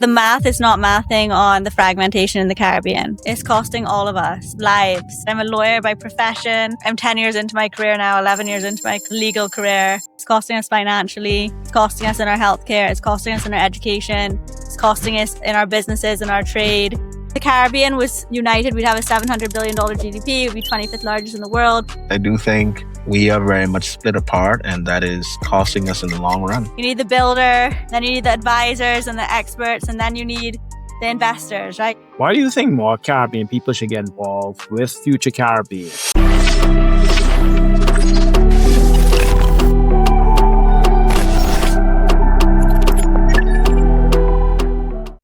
The math is not mathing on the fragmentation in the Caribbean. It's costing all of us lives. I'm a lawyer by profession. I'm 10 years into my career now, 11 years into my legal career. It's costing us financially. It's costing us in our healthcare. It's costing us in our education. It's costing us in our businesses and our trade. If the Caribbean was united, we'd have a $700 billion GDP. We'd be 25th largest in the world. I do think we are very much split apart, and that is costing us in the long run. You need the builder, then you need the advisors and the experts, and then you need the investors, right? Why do you think more Caribbean people should get involved with Future Caribbean?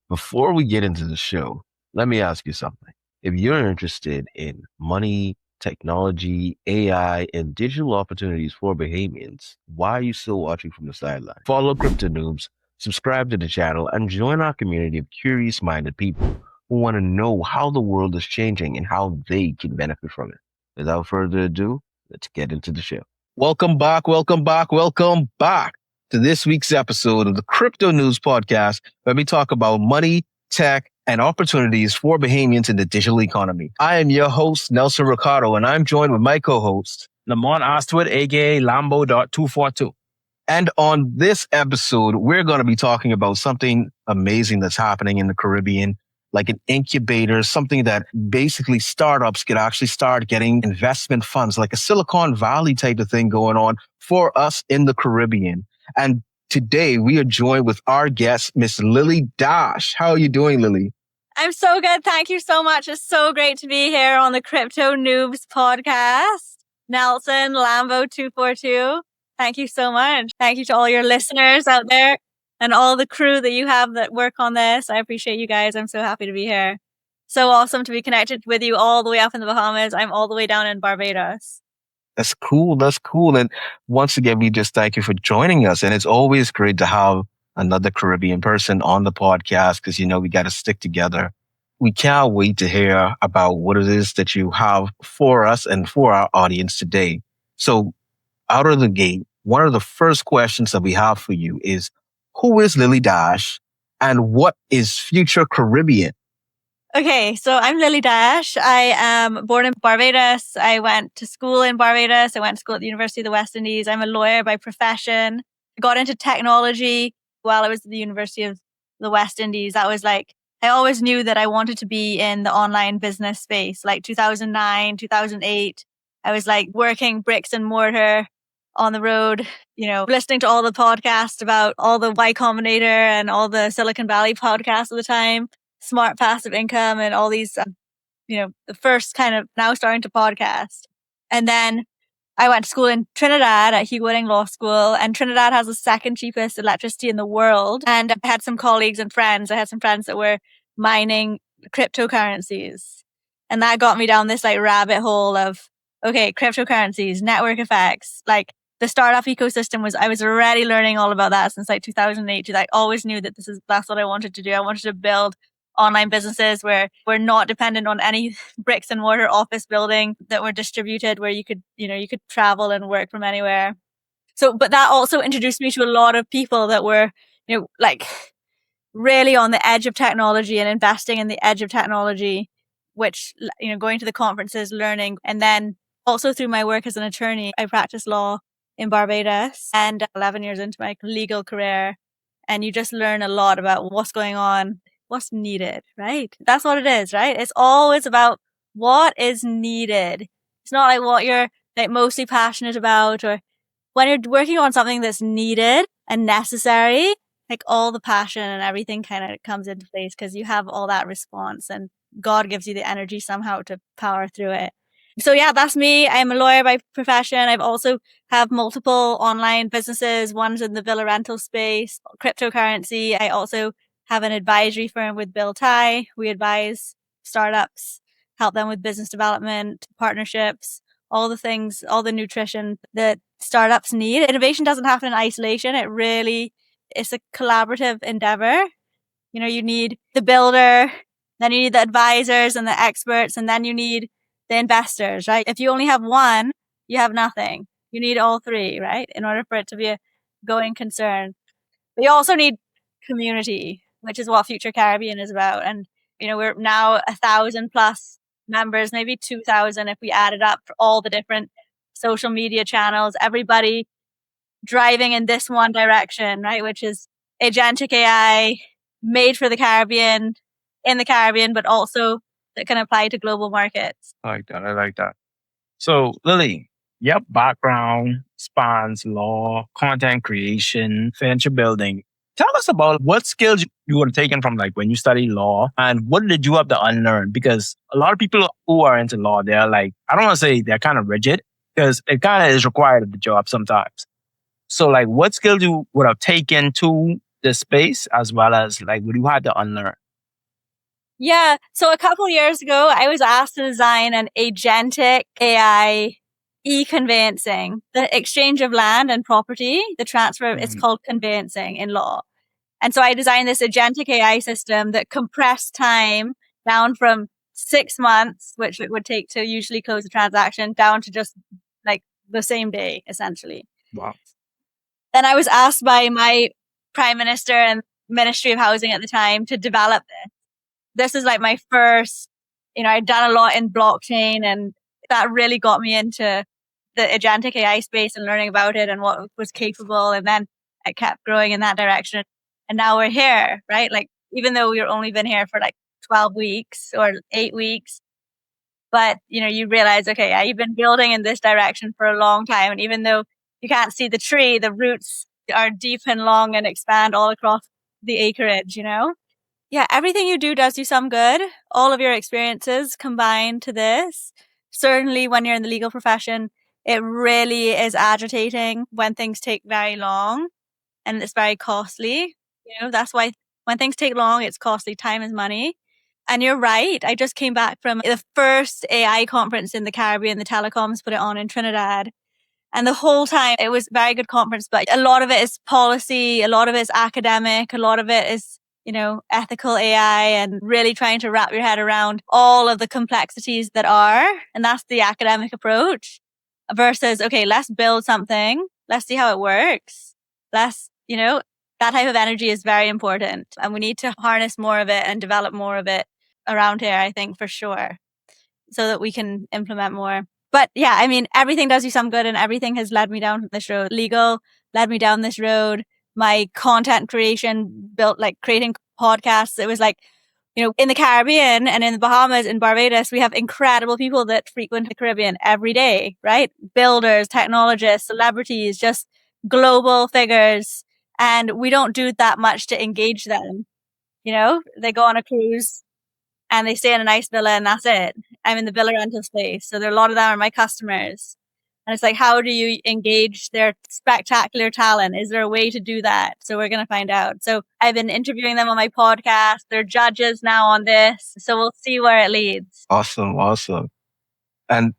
Before we get into the show, let me ask you something. If you're interested in money, technology, AI, and digital opportunities for Bahamians, why are you still watching from the sideline? Follow Cryptonoobz, subscribe to the channel, and join our community of curious-minded people who want to know how the world is changing and how they can benefit from it. Without further ado, let's get into the show. Welcome back to this week's episode of the Cryptonoobz podcast, where we talk about money, tech, and opportunities for Bahamians in the digital economy. I am your host, Nelson Ricardo, and I'm joined with my co-host, Lamont Astwood, aka Lambo.242. And on this episode, we're going to be talking about something amazing that's happening in the Caribbean, like an incubator, something that basically startups could actually start getting investment funds, like a Silicon Valley type of thing going on for us in the Caribbean. And today we are joined with our guest, Miss Lily Dash. How are you doing, Lily? I'm so good. Thank you so much. It's so great to be here on the Cryptonoobz podcast. Nelson, Lambo242. Thank you so much. Thank you to all your listeners out there and all the crew that you have that work on this. I appreciate you guys. I'm so happy to be here. So awesome to be connected with you all the way up in the Bahamas. I'm all the way down in Barbados. That's cool. And once again, we just thank you for joining us. And it's always great to have another Caribbean person on the podcast because, we got to stick together. We can't wait to hear about what it is that you have for us and for our audience today. So out of the gate, one of the first questions that we have for you is, who is Lily Dash and what is Future Caribbean? Okay, so I'm Lily Dash. I am born in Barbados. I went to school in Barbados. I went to school at the University of the West Indies. I'm a lawyer by profession. I got into technology while I was at the University of the West Indies. That was I always knew that I wanted to be in the online business space. Like 2009, 2008, I was working bricks and mortar on the road, listening to all the podcasts about all the Y Combinator and all the Silicon Valley podcasts at the time. Smart passive income and all these, the first kind of now starting to podcast. And then I went to school in Trinidad at Hugh Whitting Law School, and Trinidad has the second cheapest electricity in the world. And I had some colleagues and friends. I had some friends that were mining cryptocurrencies. And that got me down this rabbit hole of, okay, cryptocurrencies, network effects, the startup ecosystem I was already learning all about that since 2008. I always knew that that's what I wanted to do. I wanted to build online businesses where we're not dependent on any bricks and mortar office building, that were distributed, where you could travel and work from anywhere. So, but that also introduced me to a lot of people that were, really on the edge of technology and investing in the edge of technology, which, going to the conferences, learning. And then also through my work as an attorney, I practiced law in Barbados and 11 years into my legal career. And you just learn a lot about what's going on, what's needed, right? That's what it is, right? It's always about what is needed. It's not what you're mostly passionate about, or when you're working on something that's needed and necessary, all the passion and everything kind of comes into place because you have all that response and God gives you the energy somehow to power through it. So yeah, that's me. I'm a lawyer by profession. I've also have multiple online businesses. One's in the villa rental space, cryptocurrency. I also have an advisory firm with Bill Ty. We advise startups, help them with business development, partnerships, all the things, all the nutrition that startups need. Innovation doesn't happen in isolation. It's a collaborative endeavor. You need the builder, then you need the advisors and the experts, and then you need the investors, right? If you only have one, you have nothing. You need all three, right? In order for it to be a going concern. But you also need community. which is what Future Caribbean is about. And, we're now 1,000 plus members, maybe 2,000 if we added up for all the different social media channels, everybody driving in this one direction, right? Which is Agentic AI made for the Caribbean, in the Caribbean, but also that can apply to global markets. I like that. So, Lily, your background spans law, content creation, venture building. Tell us about what skills you were taken from like when you studied law and what did you have to unlearn? Because a lot of people who are into law, they're like, I don't want to say they're kind of rigid because it kind of is required of the job sometimes. So like what skills you would have taken to the space as well as like what you had to unlearn? Yeah. So a couple years ago, I was asked to design an agentic AI e-conveyancing, the exchange of land and property, the transfer, it's called conveyancing in law. And so I designed this agentic AI system that compressed time down from 6 months, which it would take to usually close a transaction, down to just like the same day, essentially. Wow. Then I was asked by my prime minister and Ministry of Housing at the time to develop this. This is like my first, I'd done a lot in blockchain, and that really got me into the agentic AI space and learning about it and what was capable. And then I kept growing in that direction. And now we're here, right? Like, even though we've only been here for like 12 weeks or 8 weeks, but you realize, okay, you've been building in this direction for a long time. And even though you can't see the tree, the roots are deep and long and expand all across the acreage, Yeah, everything you do does you some good. All of your experiences combine to this. Certainly when you're in the legal profession, it really is agitating when things take very long and it's very costly. That's why when things take long, it's costly. Time is money. And you're right. I just came back from the first AI conference in the Caribbean. The telecoms put it on in Trinidad. And the whole time it was a very good conference, but a lot of it is policy. A lot of it is academic. A lot of it is ethical AI and really trying to wrap your head around all of the complexities that are. And that's the academic approach versus, okay, let's build something. Let's see how it works. That type of energy is very important. And we need to harness more of it and develop more of it around here, I think, for sure, so that we can implement more. But yeah, everything does you some good and everything has led me down this road. Legal led me down this road. My content creation built like creating podcasts. It was like, in the Caribbean and in the Bahamas and Barbados, we have incredible people that frequent the Caribbean every day, right? Builders, technologists, celebrities, just global figures. And we don't do that much to engage them. They go on a cruise and they stay in a nice villa and that's it. I'm in the villa rental space. So a lot of them are my customers. And it's like, how do you engage their spectacular talent? Is there a way to do that? So we're going to find out. So I've been interviewing them on my podcast. They're judges now on this. So we'll see where it leads. Awesome. And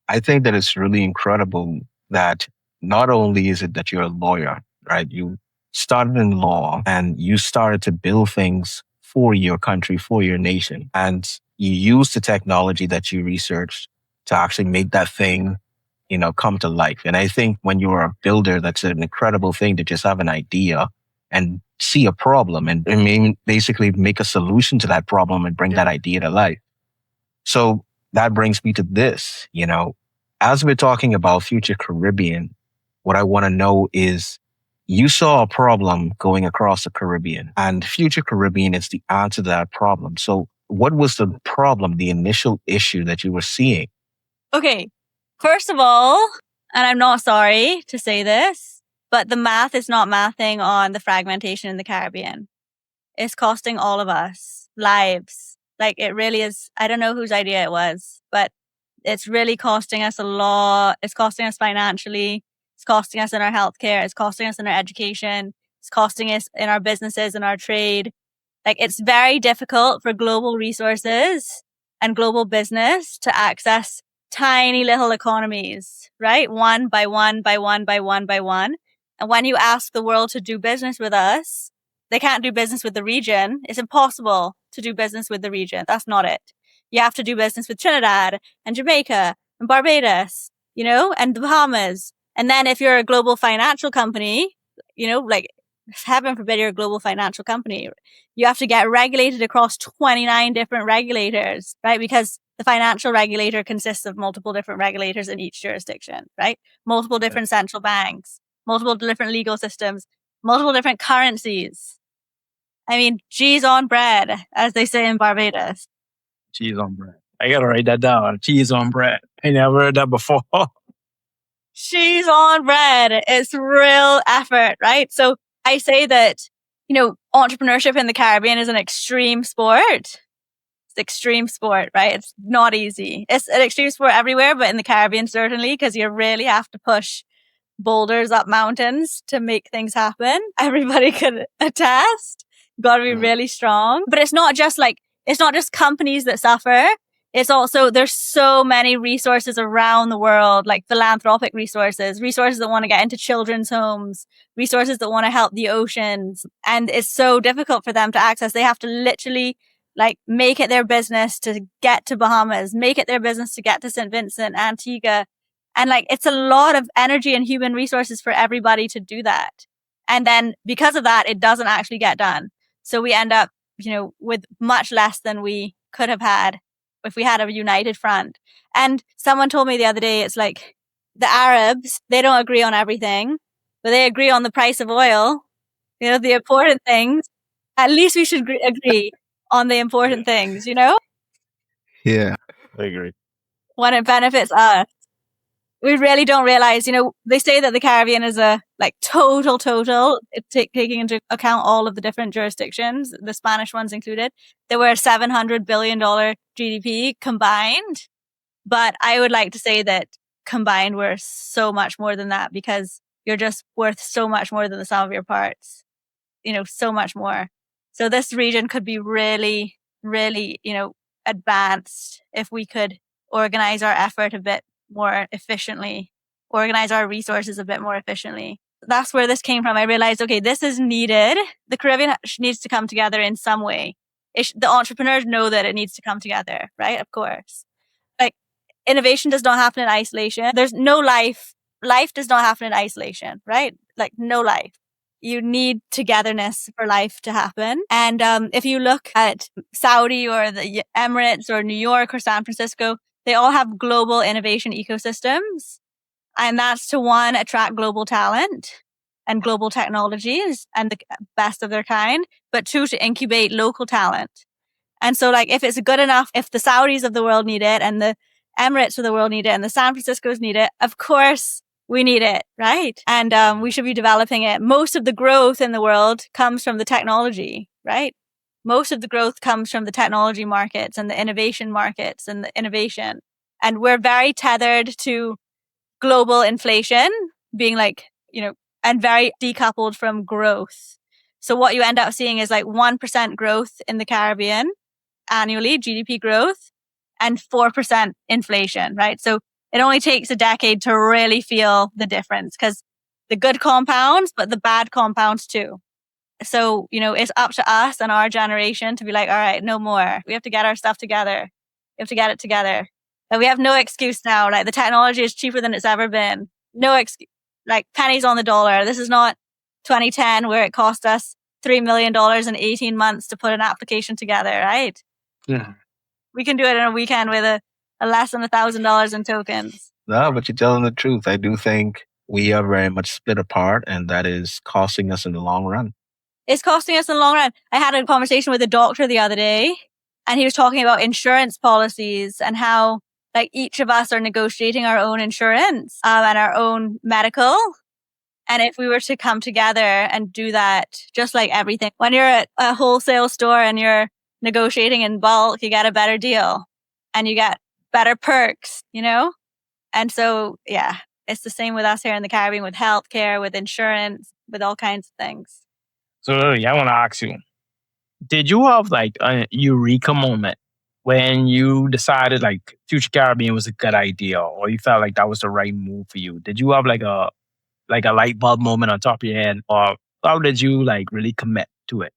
I think that it's really incredible that not only is it that you're a lawyer, right? You started in law and you started to build things for your country, for your nation. And you use the technology that you researched to actually make that thing, come to life. And I think when you're a builder, that's an incredible thing to just have an idea and see a problem and basically make a solution to that problem and bring that idea to life. So that brings me to this, as we're talking about Future Caribbean, what I want to know is you saw a problem going across the Caribbean and Future Caribbean is the answer to that problem. So what was the problem, the initial issue that you were seeing? Okay. First of all, and I'm not sorry to say this, but the math is not mathing on the fragmentation in the Caribbean. It's costing all of us lives. Like it really is. I don't know whose idea it was, but it's really costing us a lot. It's costing us financially. It's costing us in our healthcare. It's costing us in our education. It's costing us in our businesses and our trade. Like it's very difficult for global resources and global business to access tiny little economies, right? One by one by one by one by one. And when you ask the world to do business with us, they can't do business with the region. It's impossible to do business with the region. That's not it. You have to do business with Trinidad and Jamaica and Barbados, and the Bahamas. And then if you're a global financial company, like heaven forbid you're a global financial company, you have to get regulated across 29 different regulators, right? Because the financial regulator consists of multiple different regulators in each jurisdiction, right? Multiple different central banks, multiple different legal systems, multiple different currencies. I mean, cheese on bread, as they say in Barbados. Cheese on bread. I gotta write that down. Cheese on bread. I never heard that before. Cheese on bread. It's real effort, right? So I say that, entrepreneurship in the Caribbean is an extreme sport. It's extreme sport, right? It's not easy. It's an extreme sport everywhere, but in the Caribbean, certainly, because you really have to push boulders up mountains to make things happen. Everybody could attest. Got to be really strong. But it's not just companies that suffer. It's also, there's so many resources around the world, like philanthropic resources that want to get into children's homes, resources that want to help the oceans. And it's so difficult for them to access. They have to literally make it their business to get to Bahamas, make it their business to get to St. Vincent, Antigua. And it's a lot of energy and human resources for everybody to do that. And then because of that, it doesn't actually get done. So we end up, with much less than we could have had if we had a united front. And someone told me the other day, it's like the Arabs, they don't agree on everything, but they agree on the price of oil, the important things. At least we should agree on the important things, Yeah, I agree. when it benefits us. We really don't realize, they say that the Caribbean is a total, taking into account all of the different jurisdictions, the Spanish ones included. They were a $700 billion GDP combined. But I would like to say that combined we're so much more than that, because you're just worth so much more than the sum of your parts, so much more. So this region could be really, really, advanced if we could organize our effort a bit more efficiently, organize our resources a bit more efficiently. That's where this came from. I realized, okay, this is needed. The Caribbean needs to come together in some way. The entrepreneurs know that it needs to come together, right? Of course. Innovation does not happen in isolation. There's no life. Life does not happen in isolation, right? No life. You need togetherness for life to happen. And if you look at Saudi or the Emirates or New York or San Francisco, they all have global innovation ecosystems. And that's to, one, attract global talent and global technologies and the best of their kind, but two, to incubate local talent. And so if it's good enough, if the Saudis of the world need it and the Emirates of the world need it and the San Franciscos need it, of course we need it, right? And we should be developing it. Most of the growth in the world comes from the technology, right? Most of the growth comes from the technology markets and the innovation markets and the innovation. And we're very tethered to global inflation being and very decoupled from growth. So what you end up seeing is 1% growth in the Caribbean annually, GDP growth, and 4% inflation, right? So it only takes a decade to really feel the difference, because the good compounds, but the bad compounds too. So, it's up to us and our generation to be all right, no more. We have to get our stuff together. We have to get it together. And we have no excuse now. The technology is cheaper than it's ever been. No excuse. Pennies on the dollar. This is not 2010 where it cost us $3 million in 18 months to put an application together, right? Yeah. We can do it in a weekend with a less than $1,000 in tokens. No, but you're telling the truth. I do think we are very much split apart, and that is costing us in the long run. It's costing us in the long run. I had a conversation with a doctor the other day, and he was talking about insurance policies and how each of us are negotiating our own insurance and our own medical. And if we were to come together and do that, just like everything, when you're at a wholesale store and you're negotiating in bulk, you get a better deal and you get better perks, And so, yeah, it's the same with us here in the Caribbean, with healthcare, with insurance, with all kinds of things. So I want to ask you, did you have a Eureka moment when you decided Future Caribbean was a good idea, or you felt that was the right move for you? Did you have a light bulb moment on top of your head, or how did you really commit to it,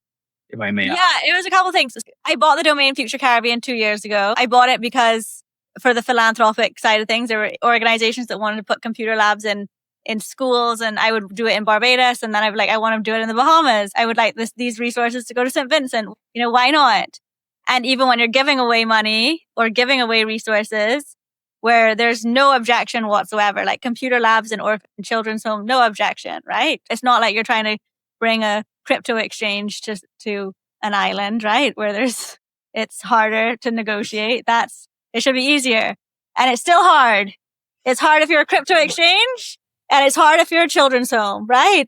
if I may ask? Yeah, it was a couple of things. I bought the domain Future Caribbean 2 years ago. I bought it because for the philanthropic side of things, there were organizations that wanted to put computer labs in in schools, and I would do it in Barbados, and then I would I want to do it in the Bahamas. I would like these resources to go to St. Vincent. Why not? And even when you're giving away money or giving away resources where there's no objection whatsoever, like computer labs in orphan children's home, no objection, right? It's not like you're trying to bring a crypto exchange to an island, right? Where it's harder to negotiate. It should be easier. And it's still hard. It's hard if you're a crypto exchange, and it's hard if you're a children's home, right?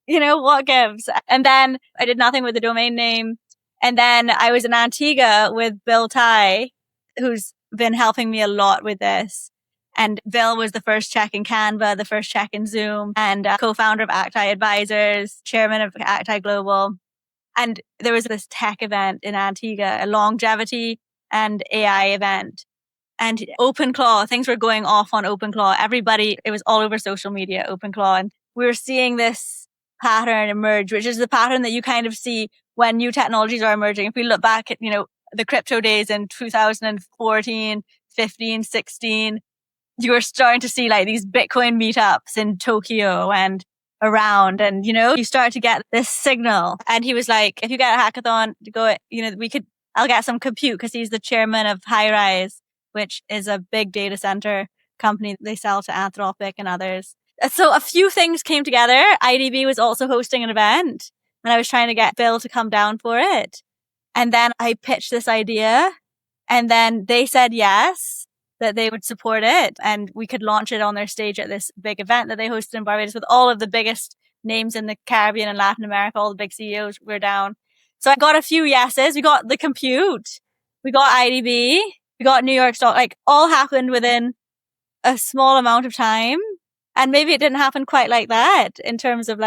What gives? And then I did nothing with the domain name. And then I was in Antigua with Bill Tai, who's been helping me a lot with this. And Bill was the first check in Canva, the first check in Zoom, and co-founder of Acti Advisors, chairman of Acti Global. And there was this tech event in Antigua, a longevity and AI event. And OpenClaw, things were going off on OpenClaw. It was all over social media, OpenClaw. And we were seeing this pattern emerge, which is the pattern that you kind of see when new technologies are emerging. If we look back at, the crypto days in 2014, 15, 16, you were starting to see like these Bitcoin meetups in Tokyo and around. And, you start to get this signal. And he was like, if you get a hackathon to go, I'll get some compute, because he's the chairman of Highrise, which is a big data center company they sell to Anthropic and others. So a few things came together. IDB was also hosting an event, and I was trying to get Bill to come down for it. And then I pitched this idea, and then they said yes, that they would support it, and we could launch it on their stage at this big event that they hosted in Barbados with all of the biggest names in the Caribbean and Latin America. All the big CEOs were down. So I got a few yeses. We got the compute. We got IDB. We got New York Stock. All happened within a small amount of time. And maybe it didn't happen quite like that in terms of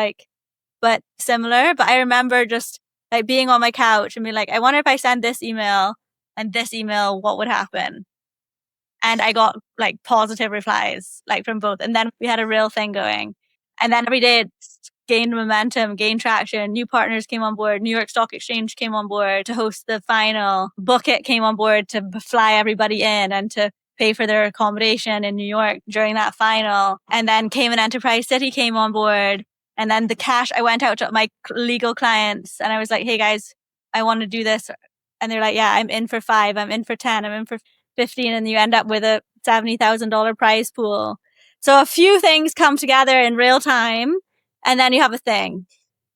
but similar. But I remember just being on my couch and being I wonder if I send this email and this email, what would happen? And I got positive replies from both. And then we had a real thing going. And then every day it gained momentum, gained traction. New partners came on board. New York Stock Exchange came on board to host the final. Bookit came on board to fly everybody in and to pay for their accommodation in New York during that final. And then Cayman Enterprise City came on board. And then the cash, I went out to my legal clients and I was like, hey guys, I want to do this. And they're like, yeah, I'm in for 5, I'm in for 10, I'm in for 15. And you end up with a $70,000 prize pool. So a few things come together in real time, and then you have a thing,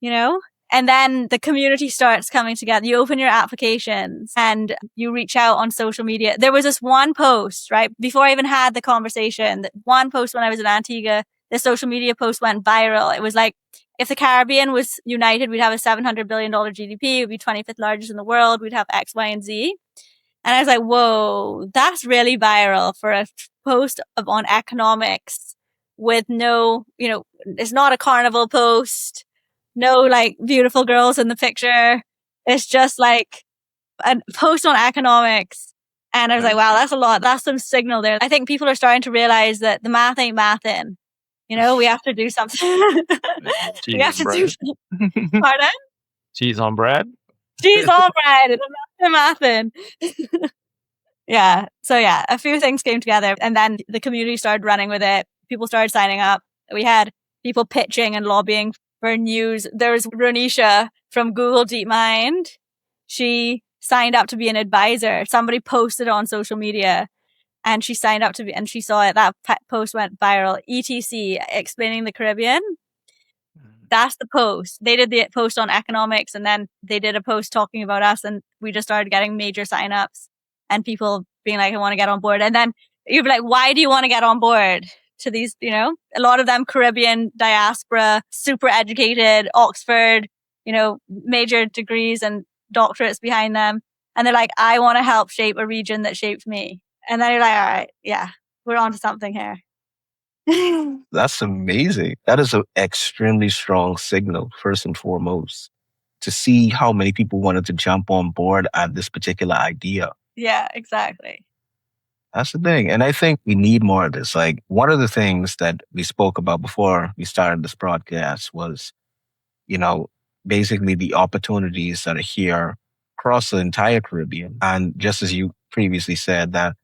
And then the community starts coming together. You open your applications and you reach out on social media. There was this one post, right? Before I even had the conversation, that one post when I was in Antigua, this social media post went viral. It was if the Caribbean was united, we'd have a $700 billion GDP. We'd be 25th largest in the world. We'd have X, Y, and Z. And I was like, whoa, that's really viral for a post on economics with no, it's not a carnival post. No, beautiful girls in the picture. It's just a post on economics. And I was like, wow, that's a lot. That's some signal there. I think people are starting to realize that the math ain't mathin'. We have to do something. We have to do something. Pardon? Cheese on bread? Cheese on bread. The mathin'. Yeah. So yeah, a few things came together, and then the community started running with it. People started signing up. We had people pitching and lobbying for news. There was Ronisha from Google DeepMind. She signed up to be an advisor. Somebody posted on social media and she signed up to be, and she saw it. That post went viral. ETC, explaining the Caribbean. That's the post. They did the post on economics, and then they did a post talking about us, and we just started getting major signups and people being like, I want to get on board. And then you'd be like, why do you want to get on board to these, a lot of them Caribbean diaspora, super educated, Oxford, major degrees and doctorates behind them. And they're like, I want to help shape a region that shaped me. And then you're like, all right, yeah, we're on to something here. That's amazing. That is an extremely strong signal, first and foremost, to see how many people wanted to jump on board at this particular idea. Yeah, exactly. That's the thing. And I think we need more of this. One of the things that we spoke about before we started this broadcast was, basically the opportunities that are here across the entire Caribbean. And just as you previously said, that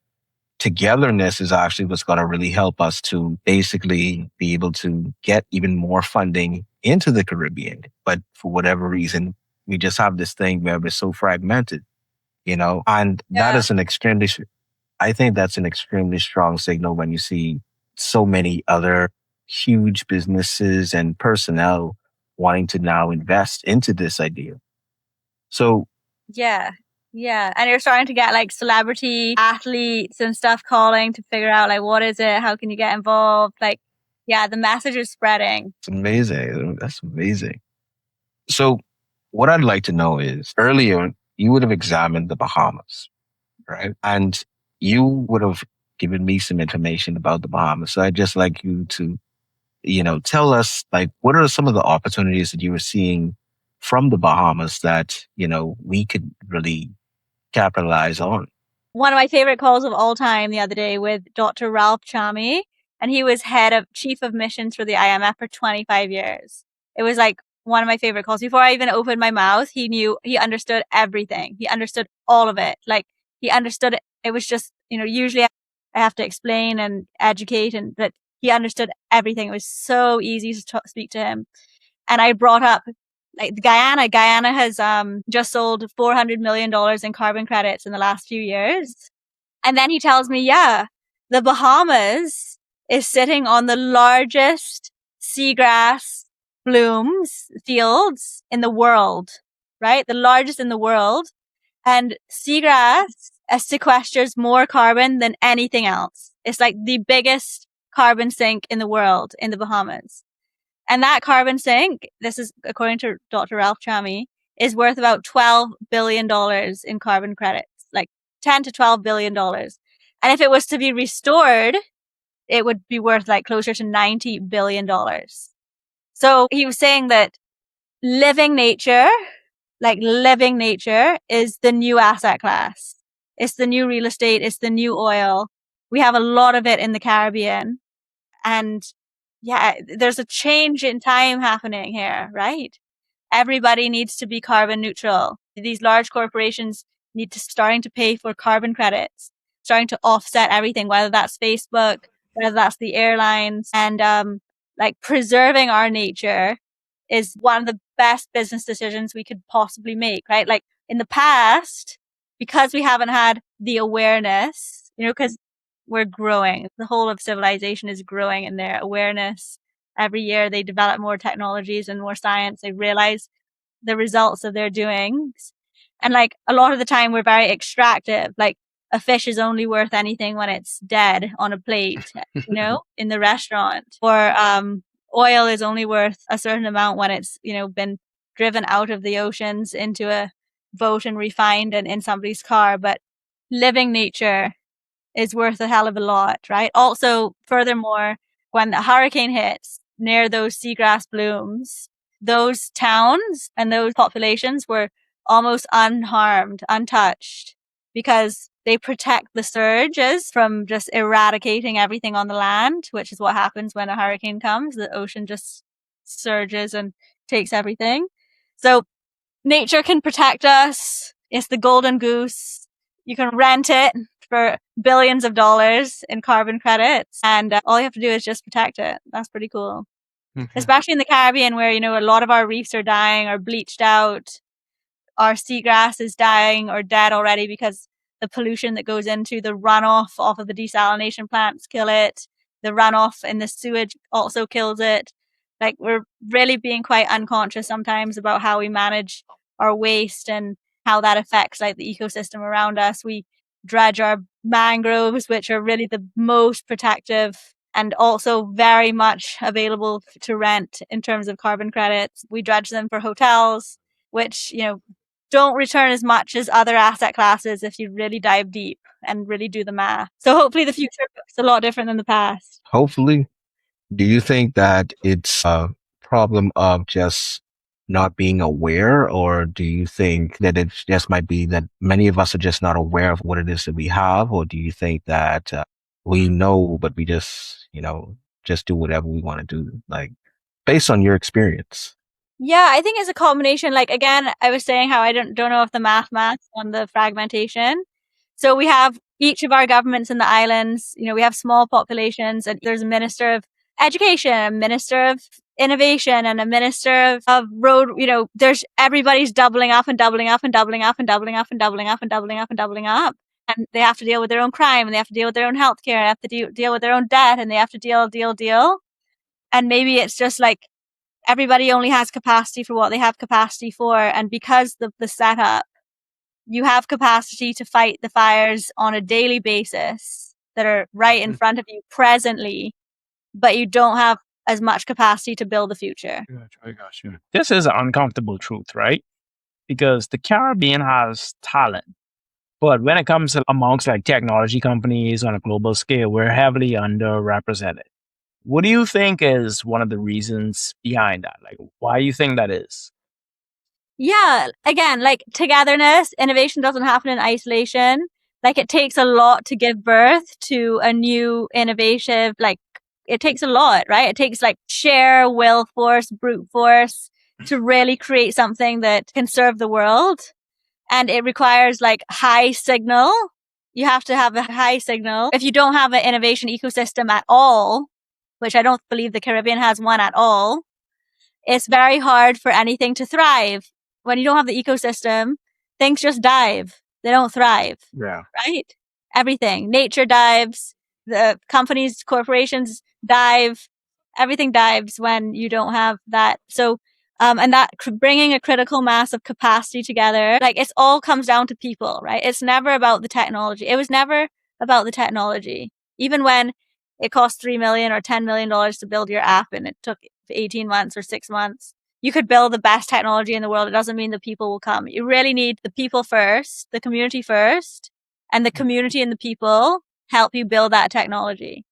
togetherness is actually what's going to really help us to basically be able to get even more funding into the Caribbean. But for whatever reason, we just have this thing where we're so fragmented, and that is I think that's an extremely strong signal when you see so many other huge businesses and personnel wanting to now invest into this idea. So yeah. And you're starting to get like celebrity athletes and stuff calling to figure out like, what is it? How can you get involved? Like, yeah, the message is spreading. It's amazing. That's amazing. So what I'd like to know is, earlier you would have examined the Bahamas, right? And you would have given me some information about the Bahamas. So I'd just like you to, tell us, like, what are some of the opportunities that you were seeing from the Bahamas that, we could really capitalize on? One of my favorite calls of all time the other day with Dr. Ralph Chami, and he was chief of missions for the IMF for 25 years. It was like one of my favorite calls. Before I even opened my mouth, he understood everything. He understood all of it. Like, he understood it. It was just, usually I have to explain and educate, but he understood everything. It was so easy to speak to him. And I brought up like Guyana has just sold $400 million in carbon credits in the last few years. And then he tells me, yeah, the Bahamas is sitting on the largest seagrass blooms fields in the world, right? The largest in the world. And seagrass sequesters more carbon than anything else. It's like the biggest carbon sink in the world in the Bahamas. And that carbon sink, this is according to Dr. Ralph Chami, is worth about $12 billion in carbon credits, like $10 to $12 billion. And if it was to be restored, it would be worth like closer to $90 billion. So he was saying that living nature is the new asset class. It's the new real estate. It's the new oil. We have a lot of it in the Caribbean. And yeah, there's a change in time happening here, right? Everybody needs to be carbon neutral. These large corporations need to starting to pay for carbon credits, starting to offset everything, whether that's Facebook, whether that's the airlines, and like preserving our nature is one of the best business decisions we could possibly make, right? Like in the past, because we haven't had the awareness, because we're growing. The whole of civilization is growing in their awareness. Every year they develop more technologies and more science. They realize the results of their doings. And like a lot of the time we're very extractive. Like a fish is only worth anything when it's dead on a plate, in the restaurant. Or oil is only worth a certain amount when it's, been driven out of the oceans into a boat and refined and in somebody's car. But living nature is worth a hell of a lot, right? Also, furthermore, when a hurricane hits near those seagrass blooms, those towns and those populations were almost unharmed, untouched, because they protect the surges from just eradicating everything on the land, which is what happens when a hurricane comes. The ocean just surges and takes everything. So nature can protect us. It's the golden goose. You can rent it for billions of dollars in carbon credits, and all you have to do is just protect it. That's pretty cool. Okay. Especially in the Caribbean where, a lot of our reefs are dying or bleached out. Our seagrass is dying or dead already because the pollution that goes into the runoff off of the desalination plants kill it. The runoff in the sewage also kills it. Like, we're really being quite unconscious sometimes about how we manage our waste and how that affects like the ecosystem around us. We dredge our mangroves, which are really the most protective and also very much available to rent in terms of carbon credits. We dredge them for hotels, which, don't return as much as other asset classes if you really dive deep and really do the math. So hopefully the future looks a lot different than the past. Hopefully. Do you think that it's a problem of just not being aware, or do you think that it just might be that many of us are just not aware of what it is that we have, or do you think that we know, but we just, just do whatever we want to do, like based on your experience? Yeah, I think it's a combination. Like, again, I was saying how I don't know if the math on the fragmentation. So we have each of our governments in the islands, we have small populations, and there's a minister of education, a minister of innovation, and a minister of road. There's everybody's doubling up and doubling up and doubling up and doubling up and doubling up and doubling up and doubling up. And they have to deal with their own crime, and they have to deal with their own healthcare, and they have to deal with their own debt, and they have to deal. And maybe it's just like everybody only has capacity for what they have capacity for. And because the setup, you have capacity to fight the fires on a daily basis that are right in front of you presently, but you don't have as much capacity to build the future. I got you. This is an uncomfortable truth, right? Because the Caribbean has talent. But when it comes to amongst like technology companies on a global scale, we're heavily underrepresented. What do you think is one of the reasons behind that? Like, why do you think that is? Yeah, again, like togetherness, innovation doesn't happen in isolation. Like it takes a lot to give birth to a new innovative, like it takes a lot, right? It takes like sheer will force, brute force to really create something that can serve the world. And it requires like high signal. You have to have a high signal. If you don't have an innovation ecosystem at all, which I don't believe the Caribbean has one at all, it's very hard for anything to thrive. When you don't have the ecosystem, things just dive. They don't thrive. Yeah. Right? Everything. Nature dives. The companies, corporations dive. Everything dives when you don't have that. So, and that bringing a critical mass of capacity together, like it all comes down to people, right? It's never about the technology. It was never about the technology. Even when it cost $3 million or $10 million to build your app and it took 18 months or 6 months. You could build the best technology in the world. It doesn't mean the people will come. You really need the people first, the community first, and the community and the people help you build that technology.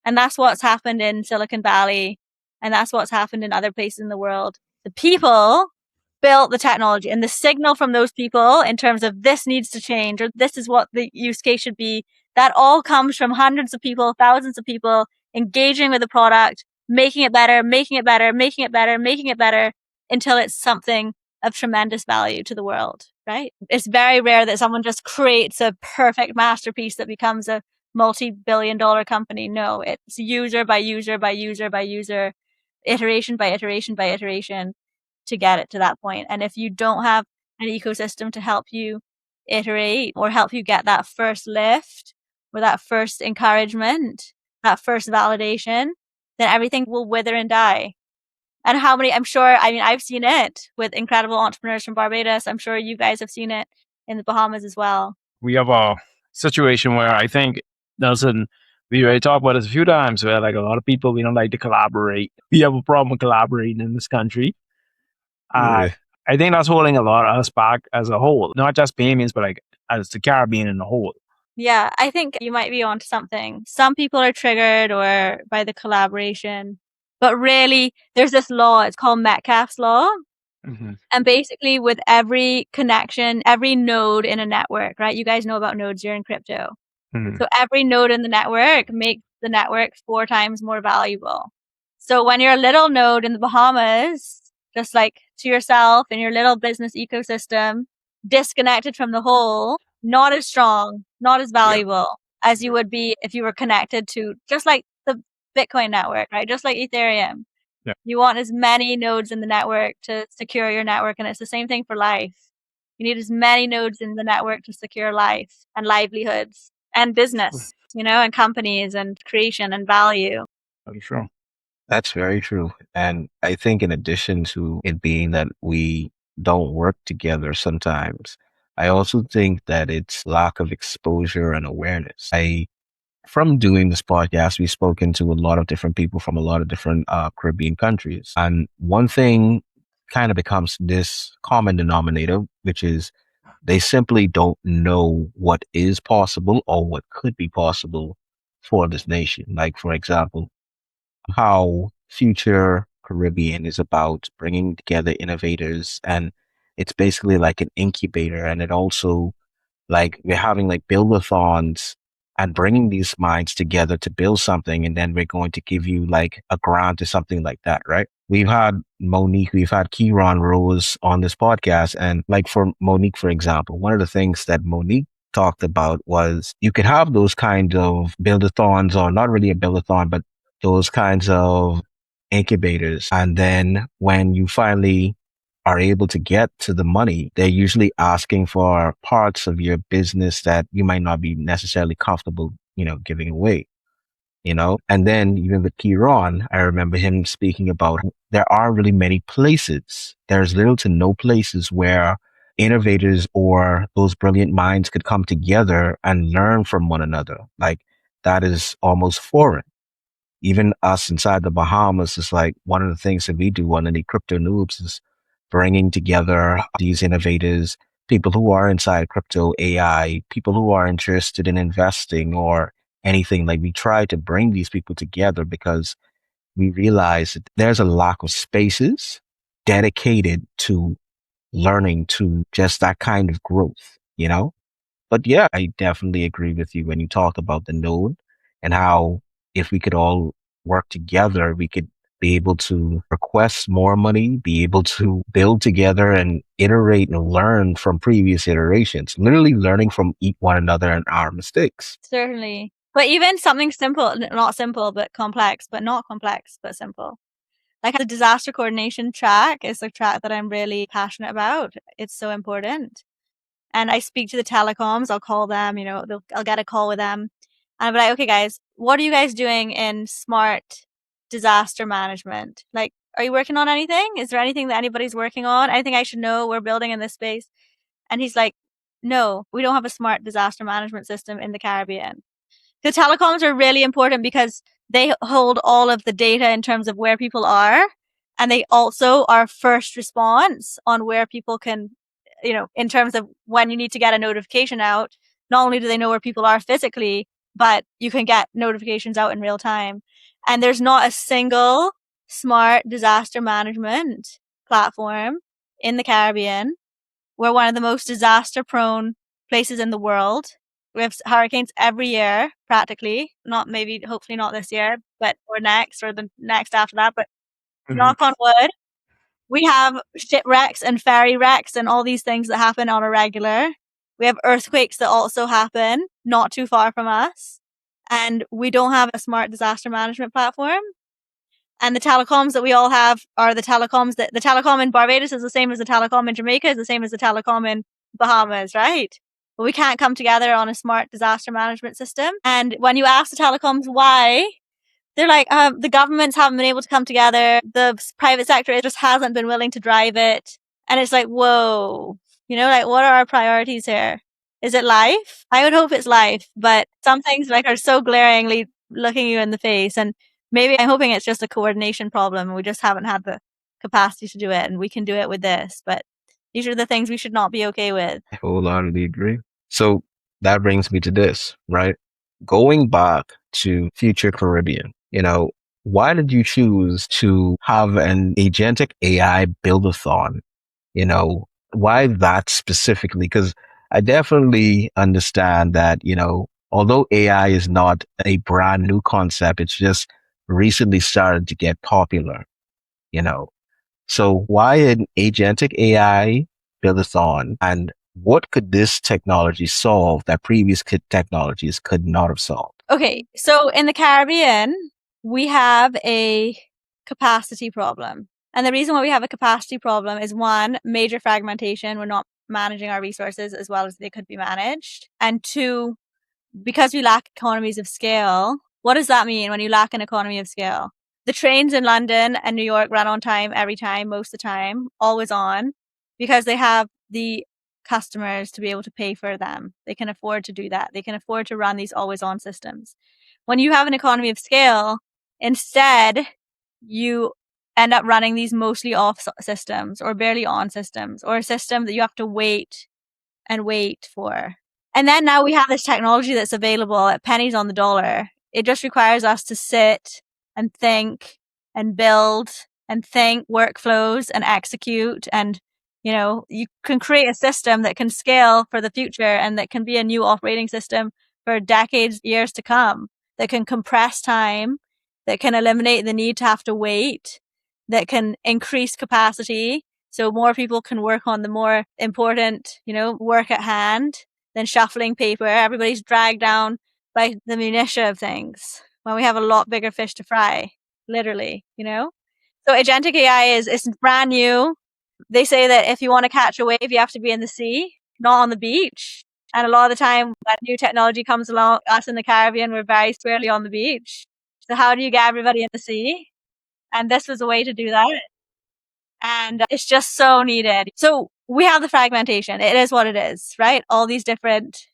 And that's what's happened in Silicon Valley. And that's what's happened in other places in the world. The people built the technology, and the signal from those people in terms of this needs to change or this is what the use case should be, that all comes from hundreds of people, thousands of people engaging with the product, making it better, making it better, making it better, making it better until it's something of tremendous value to the world, right? It's very rare that someone just creates a perfect masterpiece that becomes a multi-billion-dollar company. No, it's user by user by user by user, iteration by iteration by iteration to get it to that point. And if you don't have an ecosystem to help you iterate or help you get that first lift or that first encouragement, that first validation, then everything will wither and die. And I've seen it with incredible entrepreneurs from Barbados. I'm sure you guys have seen it in the Bahamas as well. We have a situation where I think we already talked about this a few times where like a lot of people, we don't like to collaborate. We have a problem with collaborating in this country. I think that's holding a lot of us back as a whole, not just Bahamians, but like as the Caribbean in a whole. Yeah, I think you might be onto something. Some people are triggered or by the collaboration, but really there's this law. It's called Metcalfe's law. Mm-hmm. And basically with every connection, every node in a network, right? You guys know about nodes, you're in crypto. Mm-hmm. So every node in the network makes the network 4 times more valuable. So when you're a little node in the Bahamas, just like to yourself in your little business ecosystem, disconnected from the whole, not as strong, not as valuable as you would be if you were connected to just like the Bitcoin network, right? Just like Ethereum. Yeah. You want as many nodes in the network to secure your network. And it's the same thing for life. You need as many nodes in the network to secure life and livelihoods and business, and companies and creation and value. That's true. That's very true. And I think in addition to it being that we don't work together sometimes, I also think that it's lack of exposure and awareness. From doing this podcast, we've spoken to a lot of different people from a lot of different Caribbean countries. And one thing kind of becomes this common denominator, which is they simply don't know what is possible or what could be possible for this nation. Like, for example, how Future Caribbean is about bringing together innovators, and it's basically like an incubator. And it also like we're having like build-a-thons and bringing these minds together to build something, and then we're going to give you like a grant or something like that, right? We've had Monique, we've had Kieran Rose on this podcast, and like for Monique, for example, one of the things that Monique talked about was you could have those kinds of build-a-thons, or not really a build-a-thon, but those kinds of incubators. And then when you finally are able to get to the money, they're usually asking for parts of your business that you might not be necessarily comfortable, giving away. And then even with Kieran, I remember him speaking about there aren't really many places. There's little to no places where innovators or those brilliant minds could come together and learn from one another. Like, that is almost foreign. Even us inside the Bahamas is like one of the things that we do on the Cryptonoobz is bringing together these innovators, people who are inside crypto AI, people who are interested in investing or anything. Like, we try to bring these people together because we realize that there's a lack of spaces dedicated to learning, to just that kind of growth. But yeah, I definitely agree with you when you talk about the node and how if we could all work together, we could be able to request more money, be able to build together and iterate and learn from previous iterations, literally learning from one another and our mistakes. Certainly. But even something simple, not simple, but complex, but not complex, but simple. Like the disaster coordination track is a track that I'm really passionate about. It's so important. And I speak to the telecoms. I'll call them, I'll get a call with them. And I'll be like, okay, guys, what are you guys doing in smart disaster management? Like, are you working on anything? Is there anything that anybody's working on? Anything I should know we're building in this space? And he's like, no, we don't have a smart disaster management system in the Caribbean. The telecoms are really important because they hold all of the data in terms of where people are. And they also are first response on where people can, in terms of when you need to get a notification out. Not only do they know where people are physically, but you can get notifications out in real time. And there's not a single smart disaster management platform in the Caribbean. We're one of the most disaster prone places in the world. We have hurricanes every year, practically. Hopefully not this year, or next, or the next after that. But knock on wood, we have shipwrecks and ferry wrecks and all these things that happen on a regular. We have earthquakes that also happen not too far from us. And we don't have a smart disaster management platform. And the telecoms that we all have are the telecoms that the telecom in Barbados is the same as the telecom in Jamaica, is the same as the telecom in Bahamas, right? But we can't come together on a smart disaster management system. And when you ask the telecoms why, they're like, the governments haven't been able to come together. The private sector just hasn't been willing to drive it. And it's like, whoa, what are our priorities here? Is it life? I would hope it's life, but some things are so glaringly looking you in the face. And maybe I'm hoping it's just a coordination problem and we just haven't had the capacity to do it, and we can do it with this. But these are the things we should not be okay with. I wholeheartedly agree. So that brings me to this, right? Going back to Future Caribbean, why did you choose to have an agentic AI build-a-thon? Why that specifically? Because I definitely understand that, although AI is not a brand new concept, it's just recently started to get popular, you know. So why an agentic AI build-a-thon, and what could this technology solve that previous technologies could not have solved? Okay, so in the Caribbean, we have a capacity problem. And the reason why we have a capacity problem is, one, major fragmentation. We're not managing our resources as well as they could be managed. And two, because we lack economies of scale. What does that mean when you lack an economy of scale? The trains in London and New York run on time every time, most of the time, always on, because they have the customers to be able to pay for them. They can afford to do that. They can afford to run these always on systems. When you have an economy of scale, instead, you end up running these mostly off systems or barely on systems, or a system that you have to wait and wait for. And then now we have this technology that's available at pennies on the dollar. It just requires us to sit and think and build and think workflows and execute. And, you can create a system that can scale for the future and that can be a new operating system for decades, years to come, that can compress time, that can eliminate the need to have to wait, that can increase capacity so more people can work on the more important, work at hand. than shuffling paper. Everybody's dragged down by the minutia of things when we have a lot bigger fish to fry, literally, you know? So agentic AI is brand new. They say that if you want to catch a wave, you have to be in the sea, not on the beach. And a lot of the time when new technology comes along, us in the Caribbean, we're very squarely on the beach. So how do you get everybody in the sea? And this was a way to do that. And it's just so needed. So we have the fragmentation. It is what it is, right? All these different,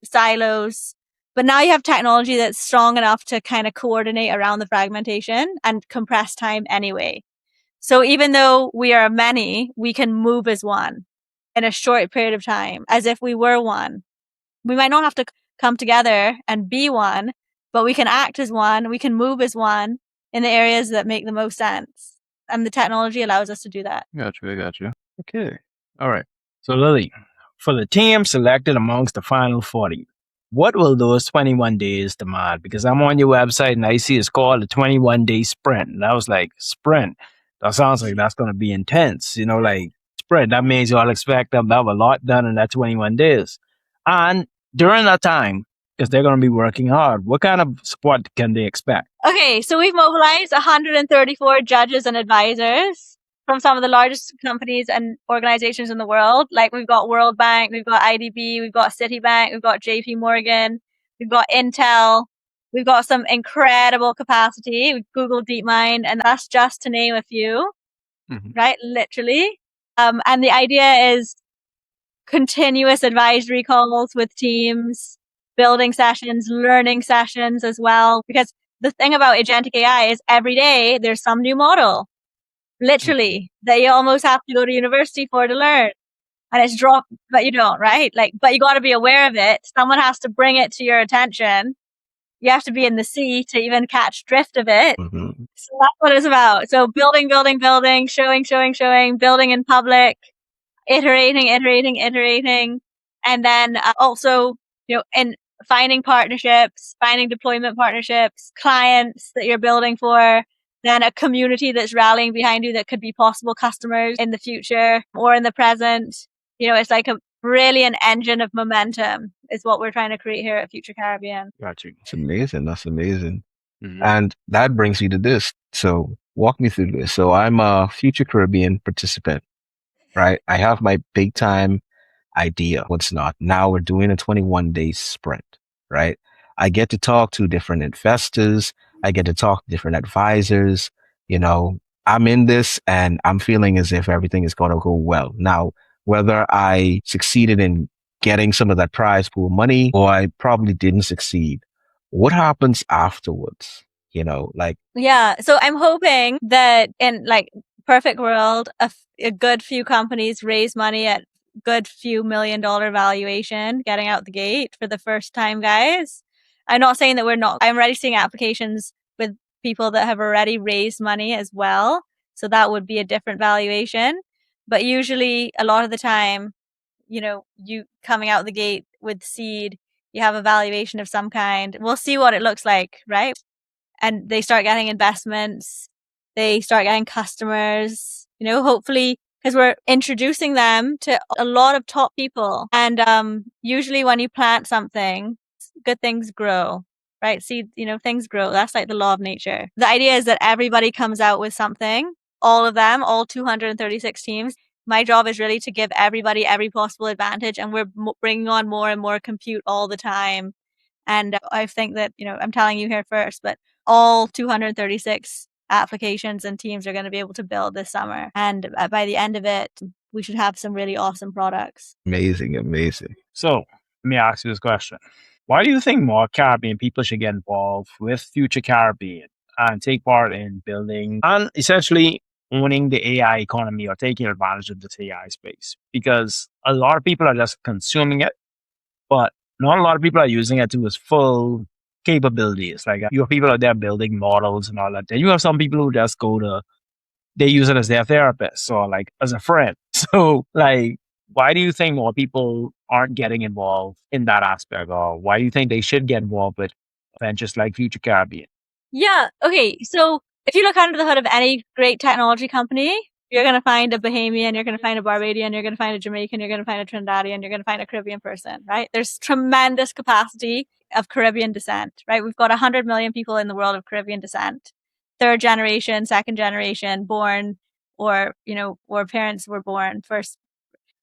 silos. But now you have technology that's strong enough to kind of coordinate around the fragmentation and compress time anyway. So even though we are many, we can move as one in a short period of time, as if we were one. We might not have to come together and be one, but we can act as one. We can move as one in the areas that make the most sense. And the technology allows us to do that. Gotcha. Okay. All right. So Lily, for the team selected amongst the final 40, what will those 21 days demand? Because I'm on your website and I see it's called a 21-day sprint. And I was like, sprint? That sounds like that's going to be intense. Like sprint. That means you all expect them to have a lot done in that 21 days. And during that time, because they're going to be working hard, what kind of support can they expect? Okay, so we've mobilized 134 judges and advisors from some of the largest companies and organizations in the world. Like we've got World Bank, we've got IDB, we've got Citibank, we've got JP Morgan, we've got Intel, we've got some incredible capacity with Google DeepMind, and that's just to name a few, right? Literally. And the idea is continuous advisory calls with teams, building sessions, learning sessions as well. Because the thing about agentic AI is every day there's some new model, literally, that you almost have to go to university for to learn. And it's dropped, but you don't, right? But you got to be aware of it. Someone has to bring it to your attention. You have to be in the sea to even catch drift of it. So that's what it's about. So building, showing, building in public, iterating, and then also, in finding partnerships, finding deployment partnerships, clients that you're building for, then a community that's rallying behind you that could be possible customers in the future or in the present. It's like a brilliant engine of momentum is what we're trying to create here at Future Caribbean. Gotcha. It's amazing. That's amazing. And that brings me to this. So walk me through this. So I'm a Future Caribbean participant, right? I have my big time idea. What's not? Now we're doing a 21-day sprint, right? I get to talk to different investors. I get to talk to different advisors. I'm in this and I'm feeling as if everything is going to go well. Now, whether I succeeded in getting some of that prize pool money or I probably didn't succeed, what happens afterwards? Yeah. So I'm hoping that in perfect world, a good few companies raise money at good few $1 million valuation getting out the gate for the first time guys. I'm not saying that we're not. I'm already seeing applications with people that have already raised money as well. So that would be a different valuation. But usually a lot of the time, you coming out the gate with seed, you have a valuation of some kind. We'll see what it looks like, right? And they start getting investments. They start getting customers, hopefully, because we're introducing them to a lot of top people. And usually when you plant something, good things grow, right? See, things grow. That's like the law of nature. The idea is that everybody comes out with something, all of them, all 236 teams. My job is really to give everybody every possible advantage. And we're bringing on more and more compute all the time. And I think that, I'm telling you here first, but all 236 applications and teams are going to be able to build this summer. And by the end of it, we should have some really awesome products. Amazing. So let me ask you this question. Why do you think more Caribbean people should get involved with Future Caribbean and take part in building and essentially owning the AI economy or taking advantage of this AI space? Because a lot of people are just consuming it, but not a lot of people are using it to its full capabilities. Like you have people out there building models and all that. Then you have some people who just they use it as their therapist or like as a friend. So why do you think more people aren't getting involved in that aspect? Or why do you think they should get involved with ventures like Future Caribbean? Yeah. Okay. So if you look under the hood of any great technology company, You're going to find a Bahamian, you're going to find a Barbadian, you're going to find a Jamaican, you're going to find a Trinidadian, you're going to find a Caribbean person, right? There's tremendous capacity of Caribbean descent, right? We've got 100 million people in the world of Caribbean descent, third generation, second generation, born, or, or parents were born first.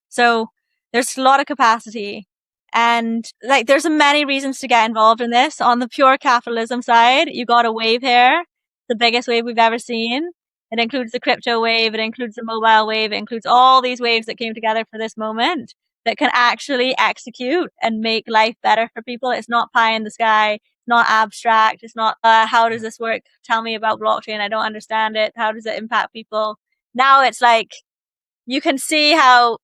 So there's a lot of capacity. And like, there's many reasons to get involved in this. On the pure capitalism side, you got a wave here, the biggest wave we've ever seen. It includes the crypto wave. It includes the mobile wave. It includes all these waves that came together for this moment that can actually execute and make life better for people. It's not pie in the sky. It's not abstract. It's not, how does this work? Tell me about blockchain. I don't understand it. How does it impact people? Now it's like, you can see how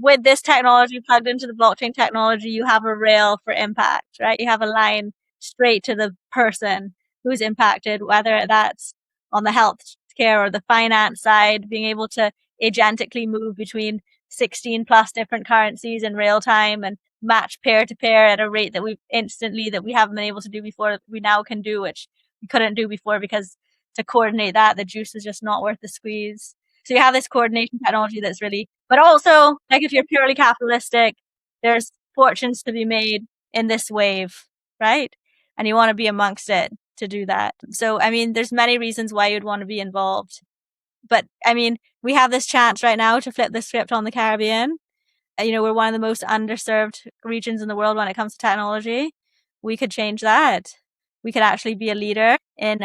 with this technology plugged into the blockchain technology, you have a rail for impact, right? You have a line straight to the person who's impacted, whether that's on the health care or the finance side, being able to agentically move between 16 plus different currencies in real time and match pair to pair at a rate that we haven't been able to do before, that we now can do, which we couldn't do before because to coordinate that, the juice is just not worth the squeeze. So you have this coordination technology that's really, but also like if you're purely capitalistic, there's fortunes to be made in this wave, right? And you want to be amongst it to do that. So, I mean, there's many reasons why you'd want to be involved. But I mean, we have this chance right now to flip the script on the Caribbean. We're one of the most underserved regions in the world when it comes to technology. We could change that. We could actually be a leader in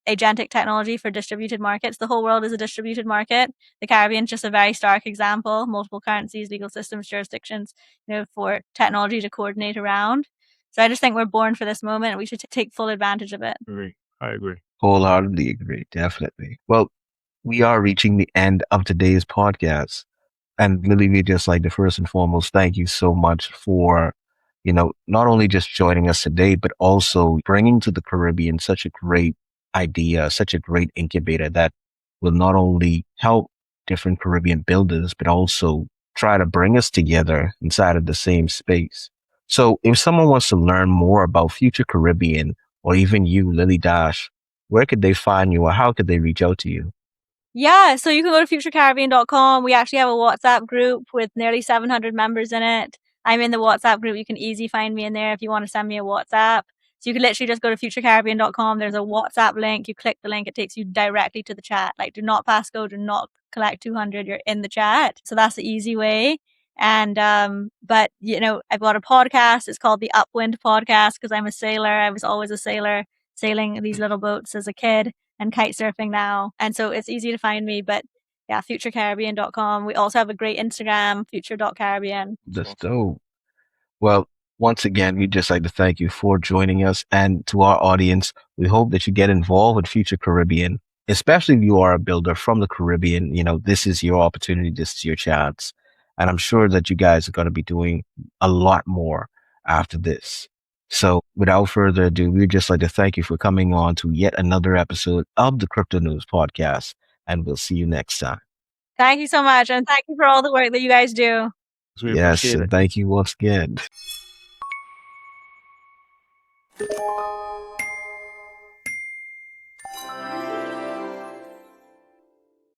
agentic technology for distributed markets. The whole world is a distributed market. The Caribbean is just a very stark example. Multiple currencies, legal systems, jurisdictions, for technology to coordinate around. So I just think we're born for this moment and we should take full advantage of it. I agree. Wholeheartedly agree. Definitely. Well, we are reaching the end of today's podcast. And Lily, we just like to first and foremost, thank you so much for, not only just joining us today, but also bringing to the Caribbean such a great idea, such a great incubator that will not only help different Caribbean builders, but also try to bring us together inside of the same space. So if someone wants to learn more about Future Caribbean or even you, Lily Dash, where could they find you or how could they reach out to you? Yeah, so you can go to futurecaribbean.com. We actually have a WhatsApp group with nearly 700 members in it. I'm in the WhatsApp group. You can easily find me in there if you want to send me a WhatsApp. So you can literally just go to futurecaribbean.com. There's a WhatsApp link. You click the link. It takes you directly to the chat. Like, do not pass go, do not collect 200. You're in the chat. So that's the easy way. And, but, I've got a podcast. It's called the Upwind Podcast because I'm a sailor. I was always a sailor, sailing these little boats as a kid and kite surfing now. And so it's easy to find me, but yeah, futurecaribbean.com. We also have a great Instagram, future.caribbean. That's dope. Well, once again, we'd just like to thank you for joining us. And to our audience, we hope that you get involved with Future Caribbean, especially if you are a builder from the Caribbean. This is your opportunity. This is your chance. And I'm sure that you guys are going to be doing a lot more after this. So without further ado, we'd just like to thank you for coming on to yet another episode of the Cryptonoobz podcast. And we'll see you next time. Thank you so much. And thank you for all the work that you guys do. Yes, and thank you once again.